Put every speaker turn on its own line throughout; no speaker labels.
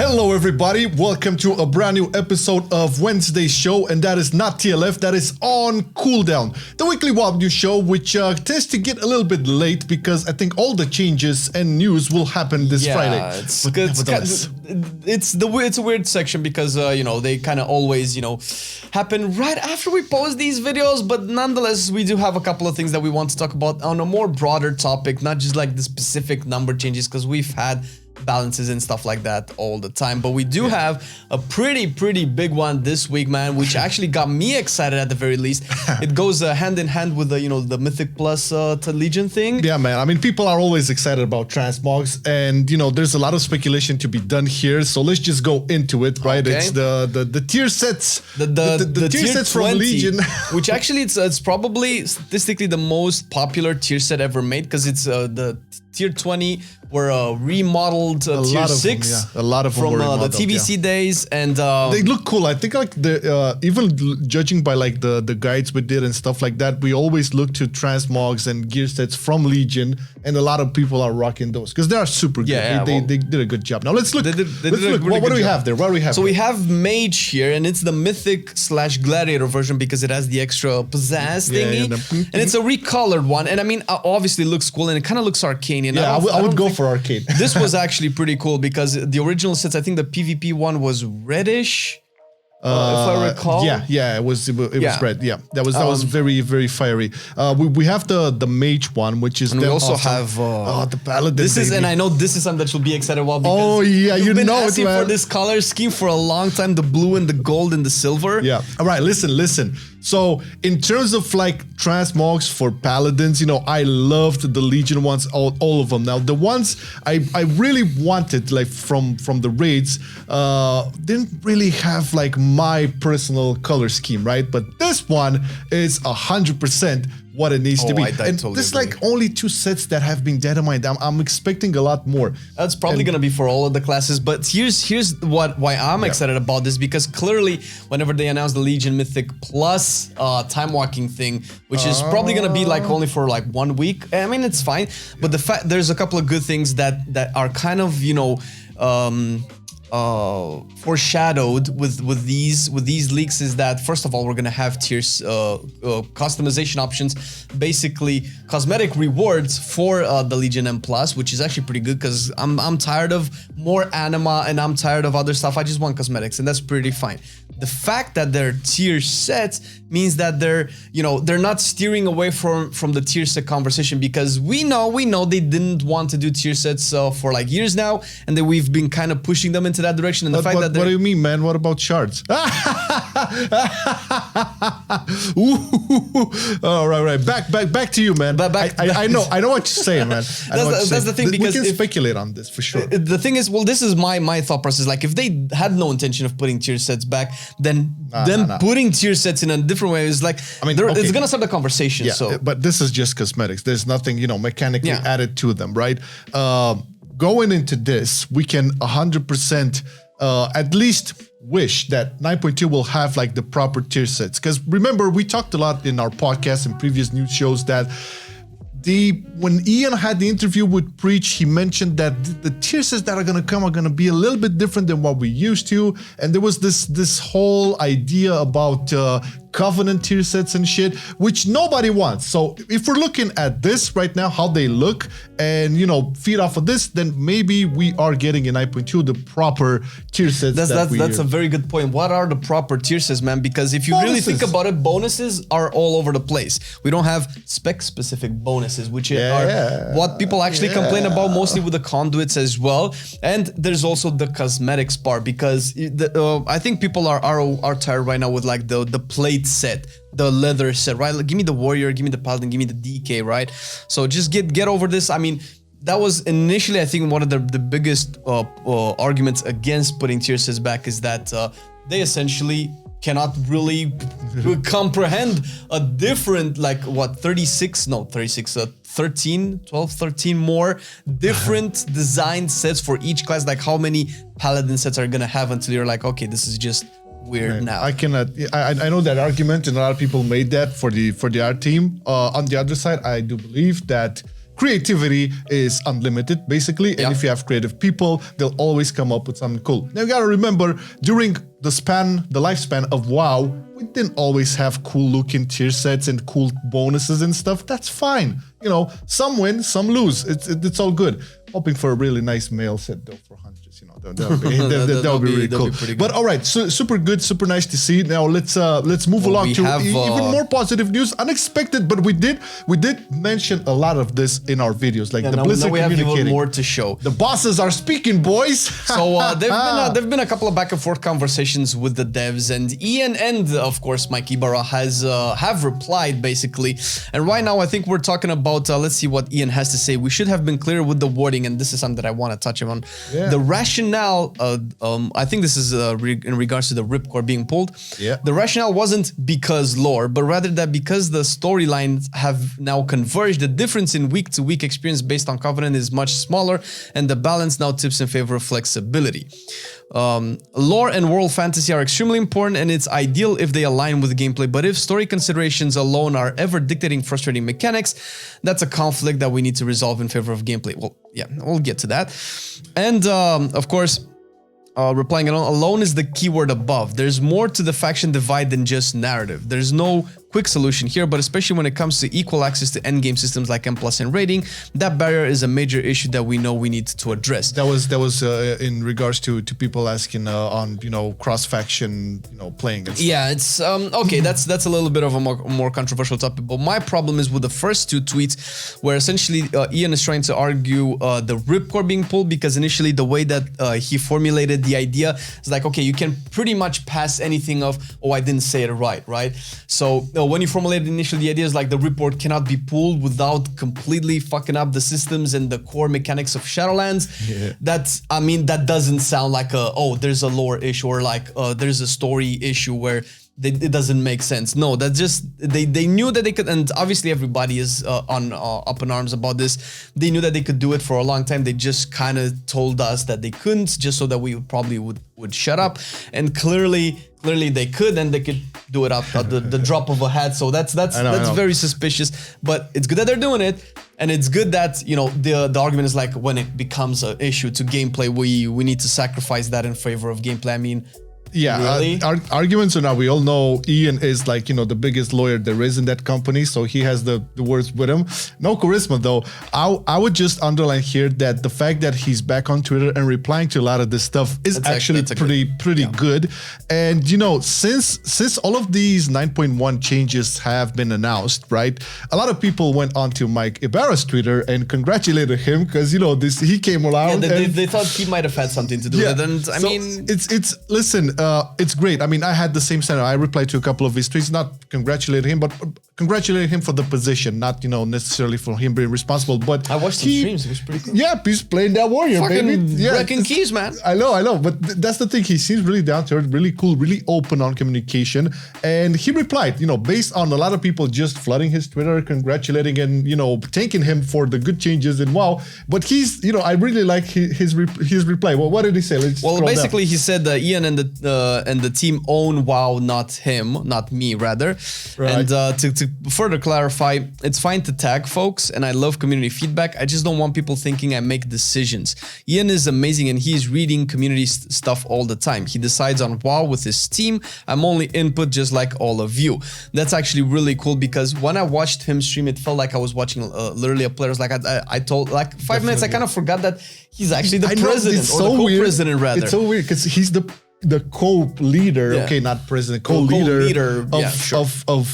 Hello everybody, welcome to a brand new episode of Wednesday's show, and that is not TLF, that is on Cooldown, the weekly WoW news show, which tends to get a little bit late because I think all the changes and news will happen this Friday.
It's a weird section because you know, they kind of always, you know, happen right after we post these videos, but nonetheless we do have a couple of things that we want to talk about on a more broader topic, not just like the specific number changes, because we've had balances and stuff like that all the time, but we do have a pretty big one this week, man, which actually got me excited at the very least. It goes hand in hand with the, you know, the Mythic Plus to Legion thing.
Yeah, man, I mean, people are always excited about Transmogs, and you know, there's a lot of speculation to be done here, so let's just go into it, right? Okay. It's the tier sets, the tier sets 20, from Legion,
which actually it's probably statistically the most popular tier set ever made, because it's the tier 20 were remodeled tier 6
a lot of them
from
were
the TBC days, and
they look cool. I think like the even judging by like the guides we did and stuff like that, we always look to transmogs and gear sets from Legion, and a lot of people are rocking those because they are super good.
Yeah,
they did a good job. Now let's look. What do we have there? What do we have?
So we have Mage here, and it's the Mythic / Gladiator version because it has the extra pizzazz thingy, and it's a recolored one. And I mean, obviously it looks cool, and it kind of looks Arcanian.
Yeah, I would go for arcade.
This was actually pretty cool because the original sets, I think the PvP one was reddish, if I recall.
Yeah, it was red. Yeah, that was very fiery. We have the Mage one, which is.
And we also
awesome.
have
the Paladin.
This is, and I know this is something that you'll be excited about.
Oh yeah,
you've been
know
asking
it, man.
for this color scheme for a long time: the blue and the gold and the silver.
Yeah. All right. Listen. So in terms of like transmogs for paladins, you know, I loved the Legion ones, all of them. Now the ones I really wanted, like from the raids, didn't really have like my personal color scheme, right? But this one is 100% what it needs to be.
I
and
totally
there's
agree.
like only 2 sets that have been determined. I'm expecting a lot more.
That's probably gonna be for all of the classes, but here's why I'm excited about this, because clearly whenever they announce the Legion Mythic Plus time walking thing, which is probably gonna be like only for like 1 week. I mean, it's fine, but the fact there's a couple of good things that are kind of, you know, foreshadowed with these leaks is that, first of all, we're gonna have tiers customization options, basically cosmetic rewards for the Legion M+, which is actually pretty good because I'm tired of more anima and I'm tired of other stuff. I just want cosmetics, and that's pretty fine. The fact that they're tier sets means that they're not steering away from the tier set conversation, because we know they didn't want to do tier sets for like years now, and that we've been kind of pushing them into that direction. And the fact that
what do you mean, man? What about shards? All right. Back to you, man. I know what you're saying, man.
That's the thing, because
we can speculate on this for sure.
The thing is, well, this is my thought process. Like, if they had no intention of putting tier sets back, then putting tier sets in a different way is like, I mean, it's gonna start the conversation.
Yeah,
so,
but this is just cosmetics. There's nothing, you know, mechanically added to them, right? Going into this, we can 100% at least wish that 9.2 will have like the proper tier sets. Because remember, we talked a lot in our podcast and previous news shows that when Ian had the interview with Preach, he mentioned that the tier sets that are going to come are going to be a little bit different than what we used to. And there was this whole idea about Covenant tier sets and shit, which nobody wants. So if we're looking at this right now, how they look, and you know, feed off of this, then maybe we are getting in 9.2 the proper tier sets.
That's a very good point. What are the proper tier sets, man? Because if you really think about it, bonuses are all over the place. We don't have spec-specific bonuses, which are what people actually complain about, mostly with the conduits as well. And there's also the cosmetics part, because I think people are tired right now with like the plate set, the leather set, right? Like, give me the warrior, give me the paladin, give me the DK, right? So just get over this. I mean, that was initially, I think, one of the biggest arguments against putting tier sets back, is that they essentially cannot really comprehend a different, like, what, 13 more different design sets for each class. Like, how many paladin sets are gonna have until you're like, okay, this is just weird now.
I cannot. I know that argument, and a lot of people made that for the art team. On the other side, I do believe that creativity is unlimited, basically. And if you have creative people, they'll always come up with something cool. Now you gotta remember, during the lifespan of WoW, we didn't always have cool looking tier sets and cool bonuses and stuff. That's fine. You know, some win, some lose. It's all good. Hoping for a really nice mail set though for hunters, you know, that would be really cool. But all right, so super good, super nice to see. Now let's move along to even more positive news. Unexpected, but we did mention a lot of this in our videos, like the Blizzard
now we have
communicating.
even more to show.
The bosses are speaking, boys.
So there've been a couple of back and forth conversations with the devs, and Ian and of course Mike Ybarra have replied basically. And right now I think we're talking about let's see what Ian has to say. We should have been clear with the wording, and this is something that I want to touch on. Yeah. The rationale, I think this is in regards to the ripcord being pulled.
Yeah.
The rationale wasn't because lore, but rather that because the storylines have now converged, the difference in week-to-week experience based on Covenant is much smaller, and the balance now tips in favor of flexibility. Lore and world fantasy are extremely important, and it's ideal if they align with gameplay, but if story considerations alone are ever dictating frustrating mechanics, that's a conflict that we need to resolve in favor of gameplay. Well, yeah, we'll get to that. And of course, replying alone is the keyword above. There's more to the faction divide than just narrative. There's no quick solution here, but especially when it comes to equal access to endgame systems like M+ and raiding, that barrier is a major issue that we know we need to address.
That was in regards to people asking on cross faction playing. And stuff.
Yeah, it's okay. That's a little bit of a more controversial topic. But my problem is with the first two tweets, where essentially Ian is trying to argue the ripcord being pulled, because initially the way that he formulated the idea is like, okay, you can pretty much pass anything of, oh, I didn't say it right? So when you formulated initially the idea is like the ripcord cannot be pulled without completely fucking up the systems and the core mechanics of Shadowlands. Yeah. That doesn't sound like there's a lore issue, or like there's a story issue where it doesn't make sense. No, that's just they knew that they could, and obviously everybody is up in arms about this. They knew that they could do it for a long time. They just kind of told us that they couldn't, just so that we probably would shut up. And clearly they could, and they could do it up at the drop of a hat. So that's very suspicious. But it's good that they're doing it, and it's good that the argument is like, when it becomes an issue to gameplay, we need to sacrifice that in favor of gameplay. I mean,
yeah,
really?
Arguments are now, we all know Ian is like, the biggest lawyer there is in that company, so he has the words with him. No charisma though. I would just underline here that the fact that he's back on Twitter and replying to a lot of this stuff is actually pretty good. And since all of these 9.1 changes have been announced, right? A lot of people went onto Mike Ybarra's Twitter and congratulated him because he came around.
Yeah, they thought he might have had something to do with it. And I mean,
listen. It's great. I mean, I had the same sentiment. I replied to a couple of his tweets, not congratulating him, but congratulating him for the position, not necessarily for him being responsible. But
I watched some streams. It was pretty cool.
Yeah, he's playing that warrior, baby. Yeah,
wrecking keys, man.
I know. But that's the thing. He seems really down to earth, really cool, really open on communication. And he replied, based on a lot of people just flooding his Twitter, congratulating and thanking him for the good changes in WoW. But he's, I really like his reply. Well, what did he say?
Basically, he said that Ian and the team own WoW, not me, rather. Right. And to further clarify, it's fine to tag folks, and I love community feedback. I just don't want people thinking I make decisions. Ian is amazing, and he's reading community stuff all the time. He decides on WoW with his team. I'm only input, just like all of you. That's actually really cool, because when I watched him stream, it felt like I was watching literally a player. Like I told, like 5 minutes, I kind of forgot that he's actually the president, or the co-president, rather.
It's so weird because he's the co-leader, okay, not president, co-leader of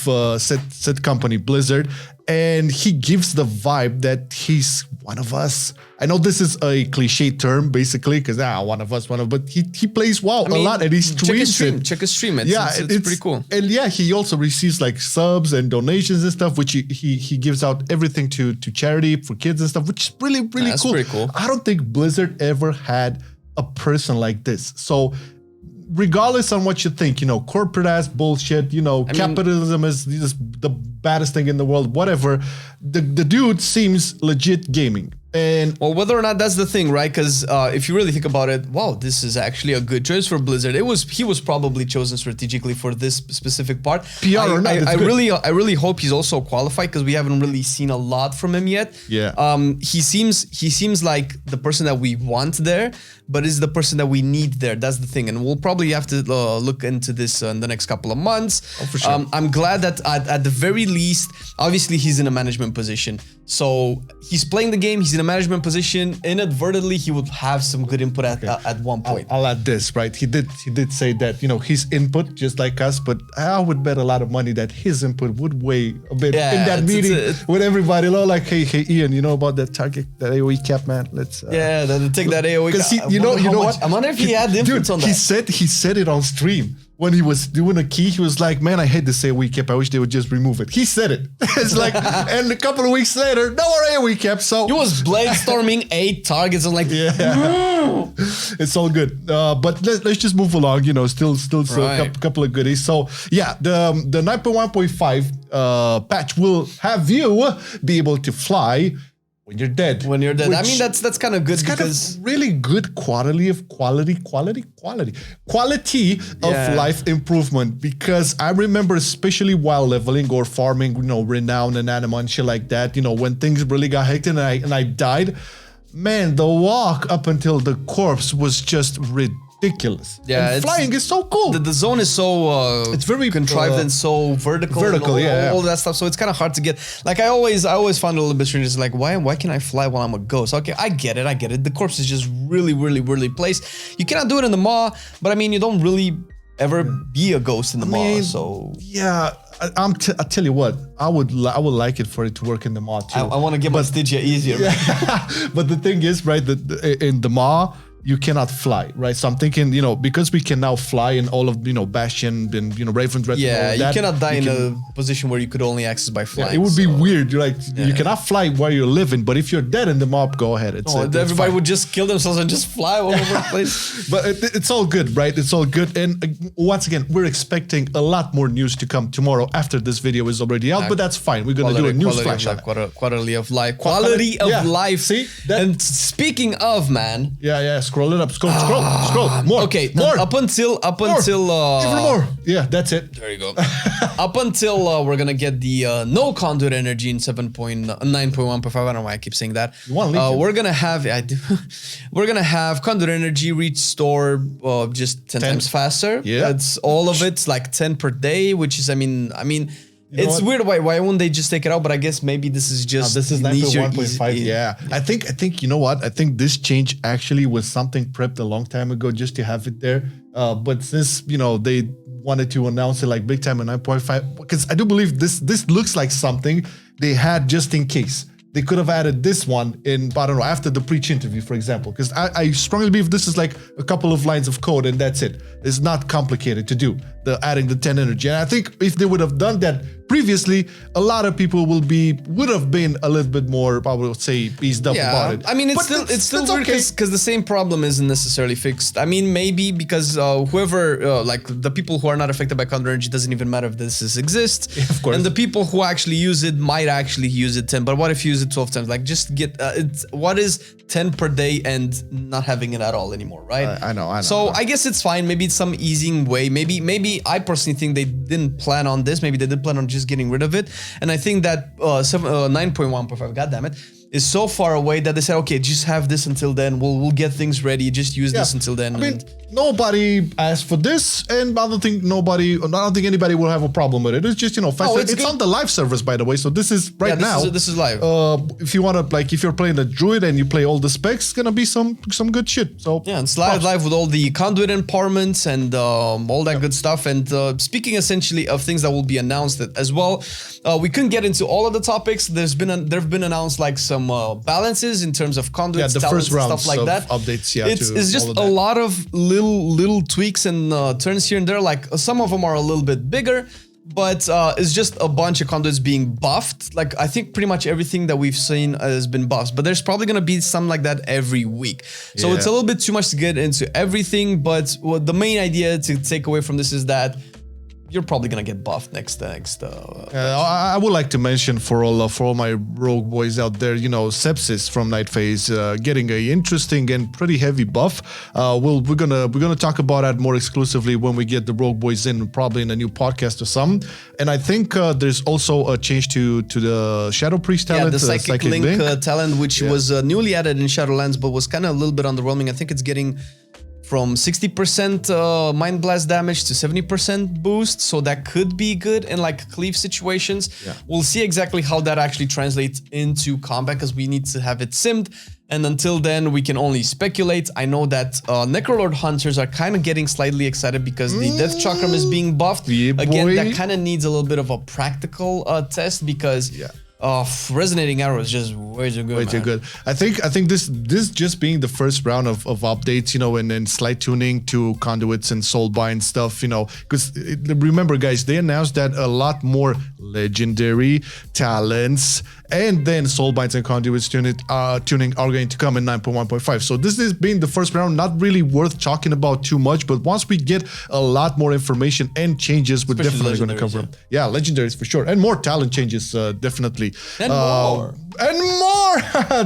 said company, Blizzard, and he gives the vibe that he's one of us. I know this is a cliche term, basically, because one of us, but he plays WoW a lot, and he streams it.
Check his stream. It's pretty cool.
And yeah, he also receives like subs and donations and stuff, which he gives out everything to charity for kids and stuff, which is really cool.
That's pretty cool.
I don't think Blizzard ever had a person like this. So regardless on what you think, corporate ass bullshit, capitalism is the baddest thing in the world, whatever. The dude seems legit gaming. And
well, whether or not that's the thing, right? Because if you really think about it, wow, this is actually a good choice for Blizzard. He was probably chosen strategically for this specific part.
PR or not,
I really hope he's also qualified because we haven't really seen a lot from him yet.
Yeah.
He seems like the person that we want there, but is the person that we need there. That's the thing, and we'll probably have to look into this in the next couple of months.
Oh, for sure.
I'm glad that at the very least, obviously he's in a management position. So he's playing the game, he's in a management position. Inadvertently, he would have some good input at one point.
I'll add this, right? He did say that, his input, just like us, but I would bet a lot of money that his input would weigh a bit in that meeting with everybody. Like, hey, Ian, you know about that target, that AoE cap, man? Let's
take that AoE cap.
Because you know what?
I wonder if he had inputs on that.
He said it on stream. When he was doing a key, he was like, man, I hate this AoE cap. I wish they would just remove it. He said it. It's like, and a couple of weeks later, no more AoE cap. So
he was bladestorming 8 targets. I'm like,
it's all good. But let's just move along. Still a couple of goodies. So yeah, the 9.1.5 patch will have you be able to fly when you're dead.
I mean, that's kind of good because
kind of really good quality of life improvement. Because I remember, especially while leveling or farming, renown and anima and shit like that, when things really got hectic and I died, man, the walk up until the corpse was just ridiculous.
Yeah,
and flying is so cool.
The zone is so
it's very
contrived and so vertical all that stuff. So it's kind of hard to get. Like I always found it a little bit strange. It's like why can I fly while I'm a ghost? Okay, I get it. The corpse is just really placed. You cannot do it in the Maw, but I mean you don't really ever be a ghost in the Maw. So
yeah. I tell you what, I would like it for it to work in the Maw too.
I want to get my Stygia easier.
Yeah. But the thing is, right, that in the Maw, you cannot fly, right? So I'm thinking, because we can now fly in all of, Bastion and, Raven Dread.
Yeah, you cannot die in a position where you could only access by flying.
Yeah, it would be weird. You're like, you cannot fly while you're living, but if you're dead in the mob, go ahead.
Everybody would just kill themselves and just fly all over the place.
But it's all good, right? It's all good. And once again, we're expecting a lot more news to come tomorrow after this video is already out, but that's fine. We're going to do a news flash.
Quality of life. Quality of life.
See?
And speaking of, man.
Yeah. Scroll it up. Scroll. More.
Okay.
More.
Up until
even more. Yeah, that's it.
There you go. Up until we're gonna get the no conduit energy in 7.9.1.5. I don't know why I keep saying that. We're gonna have we're gonna have conduit energy restore just 10 times faster.
Yeah.
That's all of it, like 10 per day, which is I mean it's weird. Why wouldn't they just take it out? But I guess maybe this is just
this is 9.1.5. Yeah, I think you know what? I think this change actually was something prepped a long time ago just to have it there. But since they wanted to announce it like big time in 9.5, because I do believe this looks like something they had just in case. They could have added this one in, I don't know, after the preach interview, for example, because I strongly believe this is like a couple of lines of code and that's it. It's not complicated to do, adding the 10 energy. And I think if they would have done that previously, a lot of people would have been a little bit more, I would say, eased up about it.
I mean, it's still weird because the same problem isn't necessarily fixed. I mean, maybe because whoever, like the people who are not affected by conduit energy, doesn't even matter if this exists.
Yeah, of course.
And the people who actually use it might actually use it 10. But what if you use it 12 times? Like, just get what is 10 per day and not having it at all ananymore, right?
I know.
So I guess it's fine. Maybe it's some easing way. Maybe I personally think they didn't plan on this. Maybe they did plan on just getting rid of it. And I think that 9.1.5, goddammit, is so far away that they said, okay, just have this until then. We'll get things ready. Just use this until then.
I mean, nobody asked for this, and I don't think anybody will have a problem with it. It's just faster. It's on the live servers, by the way. So this is now.
This is live.
If you want to, if you're playing a druid and you play all the specs, it's gonna be some good shit. So
yeah, it's live with all the conduit empowerments and all that good stuff. And speaking essentially of things that will be announced as well, we couldn't get into all of the topics. There've been announced like some balances in terms of conduits,
the first round
stuff like that.
Updates. Yeah,
it's just a lot of little tweaks and turns here and there. Like some of them are a little bit bigger, but it's just a bunch of conduits being buffed. Like I think pretty much everything that we've seen has been buffed, but there's probably gonna be something like that every week. So it's a little bit too much to get into everything. But the main idea to take away from this is that you're probably gonna get buffed next.
I would like to mention for all my rogue boys out there, you know, Sepsis from Night Phase getting a interesting and pretty heavy buff. We're gonna talk about that more exclusively when we get the rogue boys in, probably in a new podcast or something. And I think there's also a change to the Shadow Priest talent,
the Psychic Link talent, which was newly added in Shadowlands, but was kind of a little bit underwhelming. I think it's getting from 60% Mind Blast damage to 70% boost, so that could be good in like cleave situations. We'll see exactly how that actually translates into combat, because we need to have it simmed, and until then we can only speculate. I know that Necrolord Hunters are kind of getting slightly excited because the Death Chakram is being buffed. Again, that kind of needs a little bit of a practical test, because Resonating Arrow is just way too good. Way too good.
I think this just being the first round of updates, you know, and then slight tuning to conduits and soulbind stuff, you know, because remember, guys, they announced that a lot more legendary talents and then soulbinds and conduits tuning are going to come in 9.1.5. So this is being the first round, not really worth talking about too much, but once we get a lot more information and changes, we're definitely going to cover. Yeah, legendaries for sure, and more talent changes, definitely.
And more.
And more.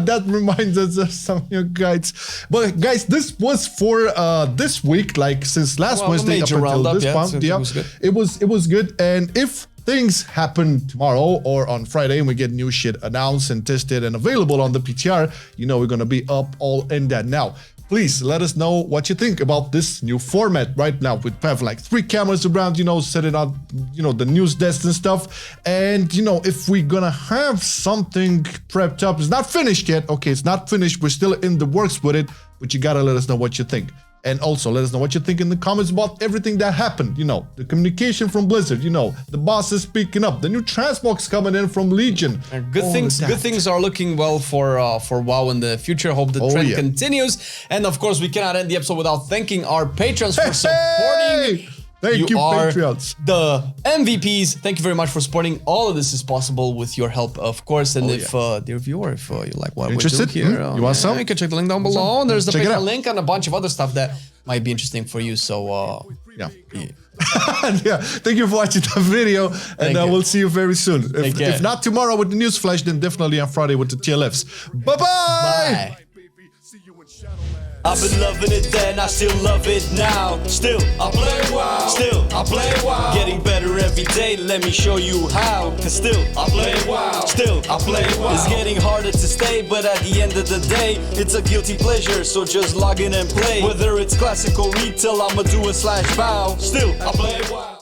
That reminds us of some new guides. But guys, this was for this week, like since last Wednesday up until this month. Yeah, it was good. And if things happen tomorrow or on Friday and we get new shit announced and tested and available on the PTR, you know we're gonna be up all in that. Now, please let us know what you think about this new format. Right now we have like 3 cameras around, you know, setting up, you know, the news desk and stuff. And you know, if we're gonna have something prepped up, it's not finished yet. Okay, it's not finished, we're still in the works with it, but you gotta let us know what you think. And also let us know what you think in the comments about everything that happened. You know, the communication from Blizzard, you know, the bosses speaking up, the new Transmogs coming in from Legion.
And good things are looking well for WoW in the future. Hope the trend continues. And of course, we cannot end the episode without thanking our patrons for supporting.
Thank you, Patreons.
The MVPs. Thank you very much for supporting. All of this is possible with your help, of course. And dear viewer, if you like what we're doing here,
you want some?
You can check the link down below. And there's the Patreon link and a bunch of other stuff that might be interesting for you. So,
yeah. Thank you for watching the video, and we'll see you very soon. If not tomorrow with the news flash, then definitely on Friday with the TLFs. Bye-bye!
Bye.
I've been loving it then, I still love it now. Still, I play WoW. Still, I play WoW. Getting better every day, let me show you how. Cause still, I play WoW. Still, I play WoW. It's getting harder to stay, but at the end of the day, it's a guilty pleasure, so just log in and play. Whether it's classical retail, I'ma do a /bow. Still, I play WoW.